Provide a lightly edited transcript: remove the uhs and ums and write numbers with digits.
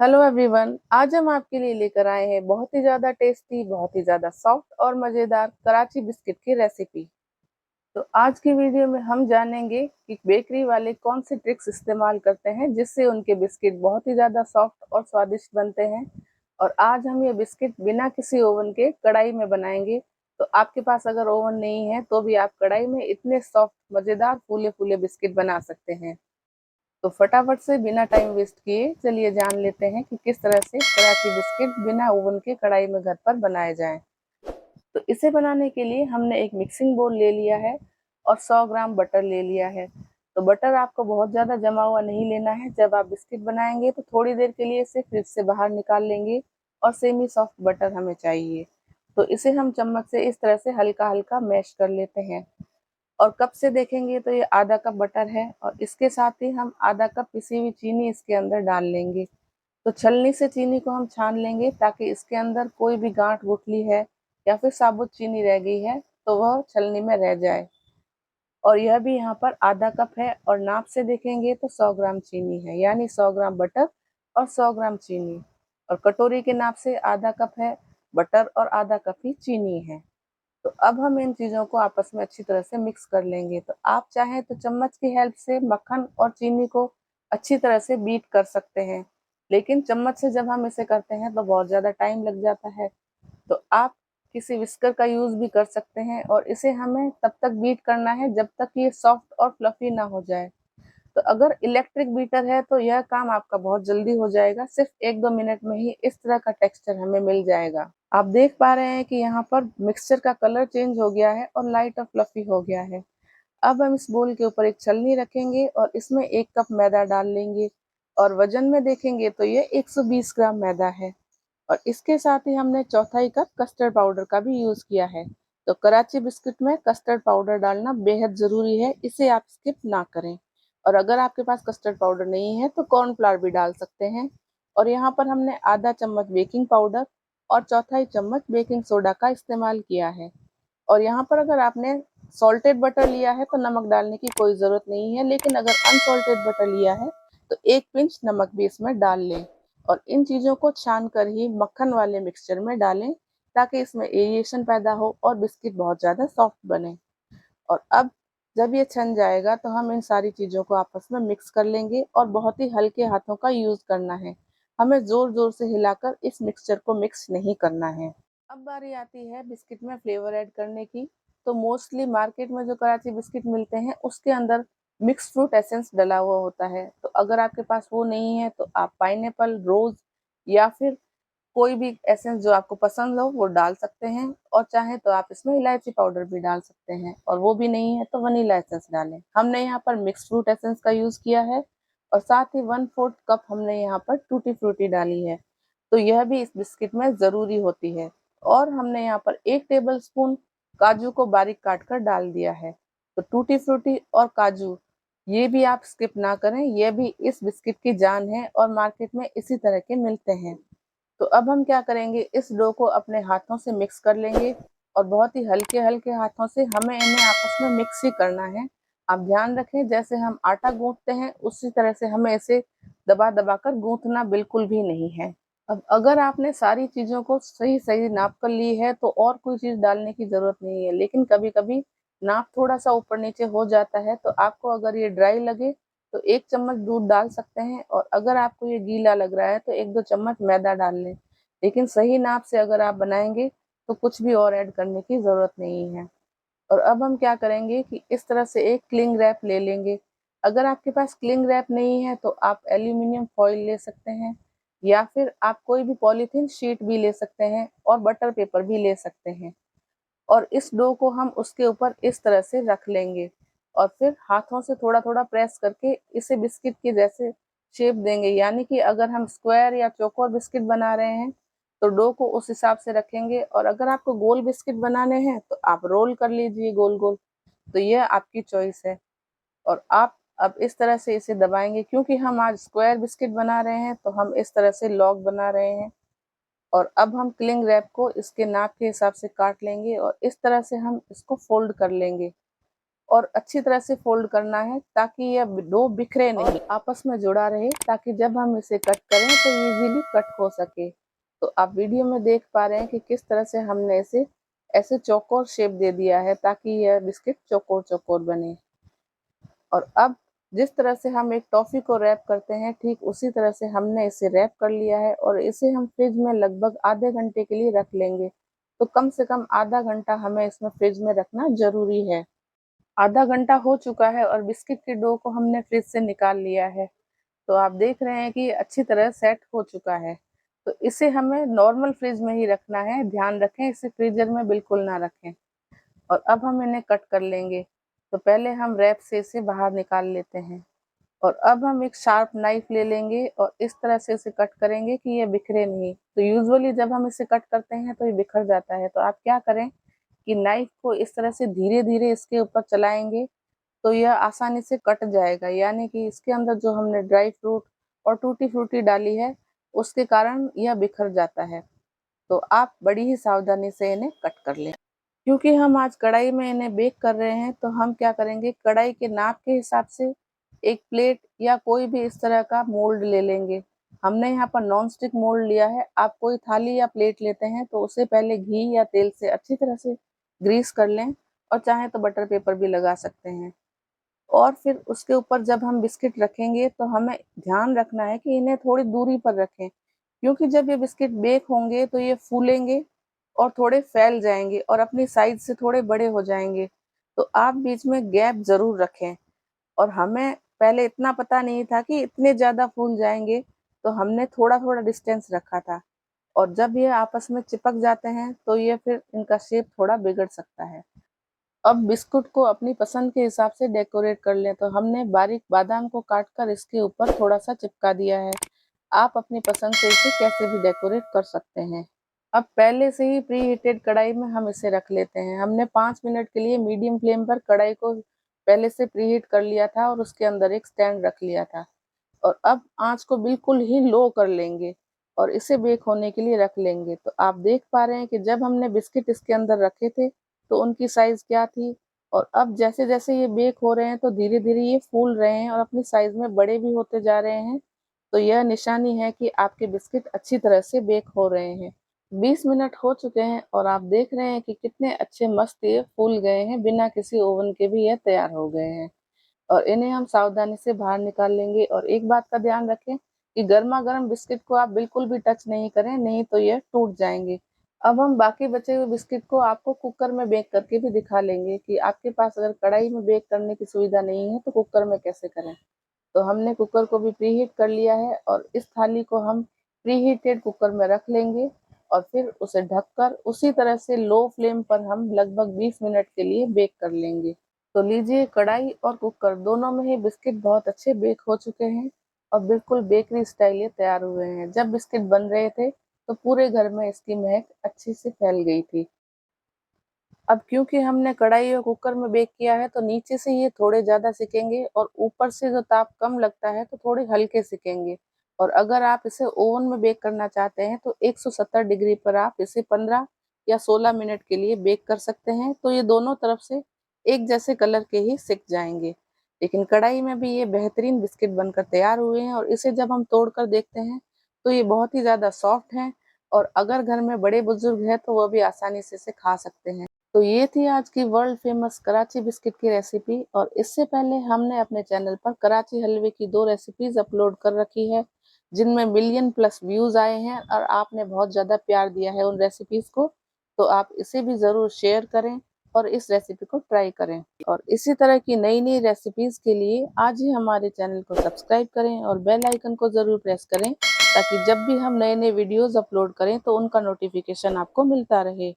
Hello everyone. आज हम आपके लिए लेकर आए हैं बहुत ही ज़्यादा टेस्टी, बहुत ही ज़्यादा सॉफ्ट और मज़ेदार कराची बिस्किट की रेसिपी। तो आज की वीडियो में हम जानेंगे कि बेकरी वाले कौन से ट्रिक्स इस्तेमाल करते हैं जिससे उनके बिस्किट बहुत ही ज़्यादा सॉफ्ट और स्वादिष्ट बनते हैं। और आज हम ये बिस्किट बिना किसी ओवन के कढ़ाई में बनाएंगे। तो आपके पास अगर ओवन नहीं है तो भी आप कढ़ाई में इतने सॉफ्ट, मज़ेदार, फूले फूले बिस्किट बना सकते हैं। तो फटाफट से बिना टाइम वेस्ट किए चलिए जान लेते हैं कि किस तरह से कराची बिस्किट बिना ओवन के कढ़ाई में घर पर बनाए जाएं। तो इसे बनाने के लिए हमने एक मिक्सिंग बोल ले लिया है और 100 ग्राम बटर ले लिया है। तो बटर आपको बहुत ज़्यादा जमा हुआ नहीं लेना है। जब आप बिस्किट बनाएंगे तो थोड़ी देर के लिए इसे फ्रिज से बाहर निकाल लेंगे और सेमी सॉफ्ट बटर हमें चाहिए। तो इसे हम चम्मच से इस तरह से हल्का हल्का मैश कर लेते हैं। और कप से देखेंगे तो ये आधा कप बटर है और इसके साथ ही हम आधा कप पिसी हुई चीनी इसके अंदर डाल लेंगे। तो छलनी से चीनी को हम छान लेंगे ताकि इसके अंदर कोई भी गांठ गुठली है या फिर साबुत चीनी रह गई है तो वह छलनी में रह जाए। और यह भी यहाँ पर आधा कप है और नाप से देखेंगे तो 100 ग्राम चीनी है, यानी 100 ग्राम बटर और 100 ग्राम चीनी। और कटोरी के नाप से आधा कप है बटर और आधा कप ही चीनी है। तो अब हम इन चीज़ों को आपस में अच्छी तरह से मिक्स कर लेंगे। तो आप चाहें तो चम्मच की हेल्प से मक्खन और चीनी को अच्छी तरह से बीट कर सकते हैं, लेकिन चम्मच से जब हम इसे करते हैं तो बहुत ज़्यादा टाइम लग जाता है। तो आप किसी विस्कर का यूज़ भी कर सकते हैं और इसे हमें तब तक बीट करना है जब तक ये सॉफ्ट और फ्लफी ना हो जाए। तो अगर इलेक्ट्रिक बीटर है तो यह काम आपका बहुत जल्दी हो जाएगा, सिर्फ 1-2 मिनट में ही इस तरह का टेक्सचर हमें मिल जाएगा। आप देख पा रहे हैं कि यहाँ पर मिक्सचर का कलर चेंज हो गया है और लाइट और फ्लफी हो गया है। अब हम इस बोल के ऊपर एक छलनी रखेंगे और इसमें 1 कप मैदा डाल लेंगे और वजन में देखेंगे तो ये 120 ग्राम मैदा है। और इसके साथ ही हमने चौथाई कप कस्टर्ड पाउडर का भी यूज़ किया है। तो कराची बिस्किट में कस्टर्ड पाउडर डालना बेहद ज़रूरी है, इसे आप स्किप ना करें। और अगर आपके पास कस्टर्ड पाउडर नहीं है तो कॉर्नफ्लावर भी डाल सकते हैं। और यहाँ पर हमने आधा चम्मच बेकिंग पाउडर और चौथाई चम्मच बेकिंग सोडा का इस्तेमाल किया है। और यहाँ पर अगर आपने सॉल्टेड बटर लिया है तो नमक डालने की कोई ज़रूरत नहीं है, लेकिन अगर अनसॉल्टेड बटर लिया है तो 1 पिंच नमक भी इसमें डाल लें। और इन चीज़ों को छान कर ही मक्खन वाले मिक्सचर में डालें ताकि इसमें एरिएशन पैदा हो और बिस्किट बहुत ज़्यादा सॉफ्ट बने। और अब जब ये छन जाएगा तो हम इन सारी चीज़ों को आपस में मिक्स कर लेंगे और बहुत ही हल्के हाथों का यूज़ करना है। हमें ज़ोर-ज़ोर से हिलाकर इस मिक्सचर को मिक्स नहीं करना है। अब बारी आती है बिस्किट में फ्लेवर ऐड करने की। तो मोस्टली मार्केट में जो कराची बिस्किट मिलते हैं उसके अंदर मिक्स फ्रूट एसेंस डला हुआ होता है। तो अगर आपके पास वो नहीं है तो आप पाइनएप्पल, रोज़ या फिर कोई भी एसेंस जो आपको पसंद हो वो डाल सकते हैं। और चाहे तो आप इसमें इलायची पाउडर भी डाल सकते हैं और वो भी नहीं है तो वनीला एसेंस डालें। हमने यहाँ पर मिक्स फ्रूट एसेंस का यूज़ किया है और साथ ही 1/4 कप हमने यहाँ पर टूटी फ्रूटी डाली है। तो यह भी इस बिस्किट में ज़रूरी होती है। और हमने यहाँ पर 1 टेबल स्पून काजू को बारीक काट कर डाल दिया है। तो टूटी फ्रूटी और काजू ये भी आप स्किप ना करें, यह भी इस बिस्किट की जान है और मार्केट में इसी तरह के मिलते हैं। तो अब हम क्या करेंगे, इस डो को अपने हाथों से मिक्स कर लेंगे और बहुत ही हल्के-हल्के हाथों से हमें इन्हें आपस में मिक्स ही करना है। आप ध्यान रखें जैसे हम आटा गूँथते हैं उसी तरह से हमें इसे दबा-दबा कर गूँथना बिल्कुल भी नहीं है। अब अगर आपने सारी चीज़ों को सही-सही नाप कर ली है तो और कोई चीज़ डालने की ज़रूरत नहीं है। लेकिन कभी-कभी नाप थोड़ा-सा ऊपर-नीचे हो जाता है तो आपको अगर ये ड्राई लगे तो 1 चम्मच दूध डाल सकते हैं और अगर आपको ये गीला लग रहा है तो 1-2 चम्मच मैदा डाल लें। लेकिन सही नाप से अगर आप बनाएँगे तो कुछ भी और ऐड करने की ज़रूरत नहीं है। और अब हम क्या करेंगे कि इस तरह से एक क्लिंग रैप ले लेंगे। अगर आपके पास क्लिंग रैप नहीं है तो आप एल्यूमीनियम फॉइल ले सकते हैं या फिर आप कोई भी पॉलीथीन शीट भी ले सकते हैं और बटर पेपर भी ले सकते हैं। और इस डो को हम उसके ऊपर इस तरह से रख लेंगे और फिर हाथों से थोड़ा-थोड़ा प्रेस करके इसे बिस्किट के जैसे शेप देंगे। यानी कि अगर हम स्क्वायर या चौकोर बिस्किट बना रहे हैं तो डो को उस हिसाब से रखेंगे और अगर आपको गोल बिस्किट बनाने हैं तो आप रोल कर लीजिए गोल-गोल। तो यह आपकी चॉइस है। और आप अब इस तरह से इसे दबाएँगे, क्योंकि हम आज स्क्वायर बिस्किट बना रहे हैं तो हम इस तरह से लॉग बना रहे हैं। और अब हम क्लिंग रैप को इसके नाप के हिसाब से काट लेंगे और इस तरह से हम इसको फ़ोल्ड कर लेंगे। और अच्छी तरह से फोल्ड करना है ताकि यह डो बिखरे नहीं, आपस में जुड़ा रहे, ताकि जब हम इसे कट करें तो इजीली कट हो सके। तो आप वीडियो में देख पा रहे हैं कि किस तरह से हमने इसे ऐसे चौकोर शेप दे दिया है ताकि यह बिस्किट चौकोर चौकोर बने। और अब जिस तरह से हम एक टॉफ़ी को रैप करते हैं, ठीक उसी तरह से हमने इसे रैप कर लिया है और इसे हम फ्रिज में लगभग आधे घंटे के लिए रख लेंगे। तो कम से कम आधा घंटा हमें इसमें फ्रिज में रखना ज़रूरी है। आधा घंटा हो चुका है और बिस्किट के डो को हमने फ्रिज से निकाल लिया है। तो आप देख रहे हैं कि ये अच्छी तरह सेट हो चुका है। तो इसे हमें नॉर्मल फ्रिज में ही रखना है, ध्यान रखें इसे फ्रीज़र में बिल्कुल ना रखें। और अब हम इन्हें कट कर लेंगे। तो पहले हम रैप से इसे बाहर निकाल लेते हैं और अब हम एक शार्प नाइफ ले लेंगे और इस तरह से इसे कट करेंगे कि ये बिखरे नहीं। तो यूजुअली जब हम इसे कट करते हैं तो ये बिखर जाता है। तो आप क्या करें कि नाइफ को इस तरह से धीरे-धीरे इसके ऊपर चलाएँगे तो यह आसानी से कट जाएगा, यानी कि इसके अंदर जो हमने ड्राई फ्रूट और टूटी फ्रूटी डाली है, उसके कारण यह बिखर जाता है। तो आप बड़ी ही सावधानी से इन्हें कट कर लें। क्योंकि हम आज कढ़ाई में इन्हें बेक कर रहे हैं, तो हम क्या करेंगे, कढ़ाई के नाप के हिसाब से एक प्लेट या कोई भी इस तरह का मोल्ड ले लेंगे। हमने यहाँ पर नॉन स्टिक मोल्ड लिया है। आप कोई थाली या प्लेट लेते हैं तो उसे पहले घी या तेल से अच्छी तरह से ग्रीस कर लें और चाहें तो बटर पेपर भी लगा सकते हैं। और फिर उसके ऊपर जब हम बिस्किट रखेंगे तो हमें ध्यान रखना है कि इन्हें थोड़ी दूरी पर रखें, क्योंकि जब ये बिस्किट बेक होंगे तो ये फूलेंगे और थोड़े फैल जाएँगे और अपनी साइज़ से थोड़े बड़े हो जाएँगे। तो आप बीच में गैप ज़रूर रखें। और हमें पहले इतना पता नहीं था कि इतने ज़्यादा फूल जाएँगे, तो हमने थोड़ा-थोड़ा डिस्टेंस रखा था और जब ये आपस में चिपक जाते हैं तो ये फिर इनका शेप थोड़ा बिगड़ सकता है। अब बिस्कुट को अपनी पसंद के हिसाब से डेकोरेट कर लें। तो हमने बारीक बादाम को काट कर इसके ऊपर थोड़ा-सा चिपका दिया है। आप अपनी पसंद से इसे कैसे भी डेकोरेट कर सकते हैं। अब पहले से ही प्री हीटेड कढ़ाई में हम इसे रख लेते हैं। हमने 5 मिनट के लिए मीडियम फ्लेम पर कढ़ाई को पहले से प्री हीट कर लिया था और उसके अंदर एक स्टैंड रख लिया था। और अब आँच को बिल्कुल ही लो कर लेंगे और इसे बेक होने के लिए रख लेंगे। तो आप देख पा रहे हैं कि जब हमने बिस्किट इसके अंदर रखे थे, तो उनकी साइज़ क्या थी और अब जैसे-जैसे ये बेक हो रहे हैं, तो धीरे-धीरे ये फूल रहे हैं और अपनी साइज़ में बड़े भी होते जा रहे हैं। तो यह निशानी है कि आपके बिस्किट अच्छी तरह से बेक हो रहे हैं। 20 मिनट हो चुके हैं और आप देख रहे हैं कि कितने अच्छे मस्त ये फूल गए हैं, बिना किसी ओवन के भी ये तैयार हो गए हैं। और इन्हें हम सावधानी से बाहर निकाल लेंगे और एक बात का ध्यान रखें कि गरमा-गरम बिस्किट को आप बिल्कुल भी टच नहीं करें, नहीं तो ये टूट जाएँगे। अब हम बाकी बचे हुए बिस्किट को आपको कुकर में बेक करके भी दिखा लेंगे कि आपके पास अगर कढ़ाई में बेक करने की सुविधा नहीं है, तो कुकर में कैसे करें। तो हमने कुकर को भी प्रीहीट कर लिया है और इस थाली को हम प्रीहीटेड कुकर में रख लेंगे और फिर उसे ढककर उसी तरह से लो फ्लेम पर हम लगभग 20 मिनट के लिए बेक कर लेंगे। तो लीजिए, कढ़ाई और कुकर दोनों में ही बिस्किट बहुत अच्छे बेक हो चुके हैं और बिल्कुल बेकरी स्टाइल ये तैयार हुए हैं। जब बिस्किट बन रहे थे तो पूरे घर में इसकी महक अच्छे से फैल गई थी। अब क्योंकि हमने कढ़ाई और कुकर में बेक किया है तो नीचे से ये थोड़े ज़्यादा सिकेंगे और ऊपर से जो ताप कम लगता है तो थोड़े हल्के सिकेंगे। और अगर आप इसे ओवन में बेक करना चाहते हैं तो 170 डिग्री पर आप इसे 15 या 16 मिनट के लिए बेक कर सकते हैं। तो ये दोनों तरफ से एक जैसे कलर के ही सिक जाएँगे। लेकिन कढ़ाई में भी ये बेहतरीन बिस्किट बनकर तैयार हुए हैं और इसे जब हम तोड़ कर देखते हैं तो ये बहुत ही ज़्यादा सॉफ्ट हैं और अगर घर में बड़े-बुजुर्ग हैं तो वो भी आसानी से इसे खा सकते हैं। तो ये थी आज की वर्ल्ड फेमस कराची बिस्किट की रेसिपी और इससे पहले हमने अपने चैनल पर कराची हलवे की 2 रेसिपीज़ अपलोड कर रखी है, जिनमें मिलियन प्लस व्यूज़ आए हैं और आपने बहुत ज़्यादा प्यार दिया है उन रेसिपीज़ को। तो आप इसे भी ज़रूर शेयर करें और इस रेसिपी को ट्राई करें। और इसी तरह की नई-नई रेसिपीज़ के लिए आज ही हमारे चैनल को सब्सक्राइब करें और बेल आइकन को ज़रूर प्रेस करें, ताकि जब भी हम नए-नए वीडियोज़ अपलोड करें तो उनका नोटिफ़िकेशन आपको मिलता रहे।